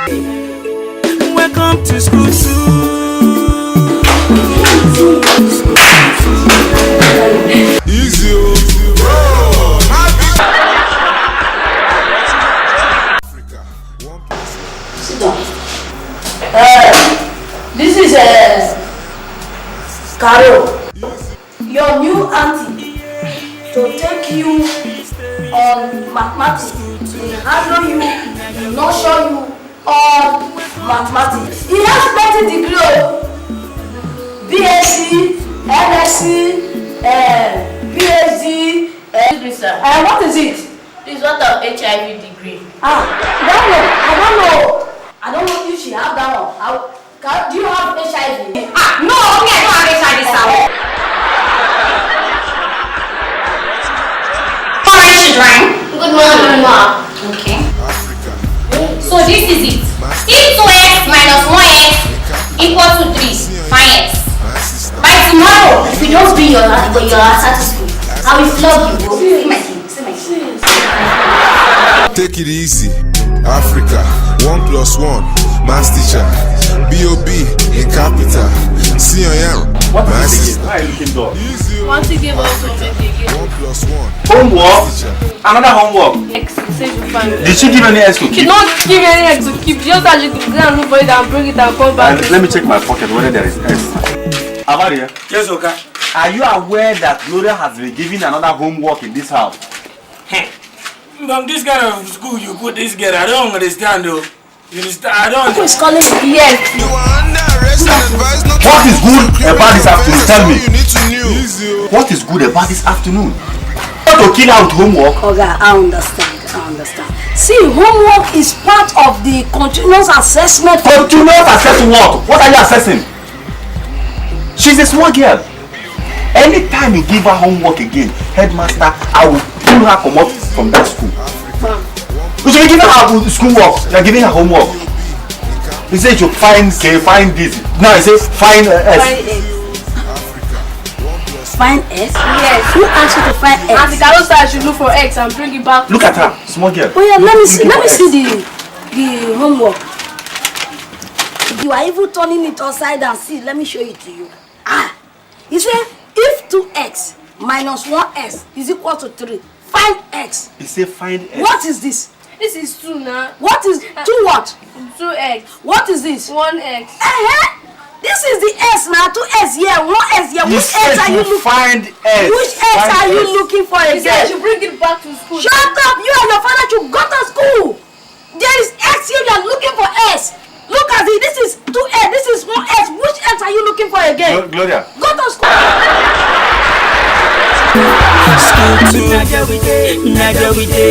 Welcome to school 2. Easy. Sit down. This is Carol, your new auntie, to take you on mathematics. They handle you, they nurture you on mathematics. He has 30 degrees, BSc, MSc, PhD. Excuse me, sir. What is it? This is what of HIV degree. I don't know if she have that one. Do you have HIV? No, me I don't have HIV, sir. Alright, children. Good morning, ma. Okay. So this is it. If 2x minus 1x equals to 3, find x. By tomorrow, if you don't bring your answer to school, I will flog you. See my thing. Take it easy. Africa, 1 plus 1, maths teacher. B.O.B. in capital. See I am. What is it again? Why are you looking door? Want to give us something again? 1 plus 1. Homework? Another homework? X, say you find it. Did she give any X to keep? She don't give any X to keep. Just that she could go and look for it and bring it and come back. Let me check my pocket whether there is X. Avaria? Yes, okay. Are you aware that Gloria has been given another homework in this house? From this kind of school you put this girl, I don't understand though. You understand? I don't Who is calling me? Yes. What is good about this afternoon? Tell me. What is good about this afternoon? Want to kill out homework? Okay, I understand. See, homework is part of the continuous assessment. Continuous assessment what? What are you assessing? She's a small girl. Anytime you give her homework again, headmaster, I will pull her come up from that school. You should be giving her schoolwork. You are giving her homework. He said you find this. Now he says find S. Find S? Yes. Who asked you to find X? And the Carol said I should look for X and bring it back. Look at her, small girl. Oh yeah, let me see the homework. You are even turning it upside down. See, let me show it to you. He said if 2x minus 1s is equal to 3, find x. He said find x. What is this? This is 2 now. What is 2 what? 2x. What is this? 1x. This is the s now. 2s here, 1s here. Which x are you looking for? Find s. Which x are you looking for He said I again? should bring it back to school. Shut up! You and your father should go to school. There is x here. You are looking for s. Look at it. This is 2s. This is 1s. Which x are you looking for again? Gloria. Go to school. Naija we dey.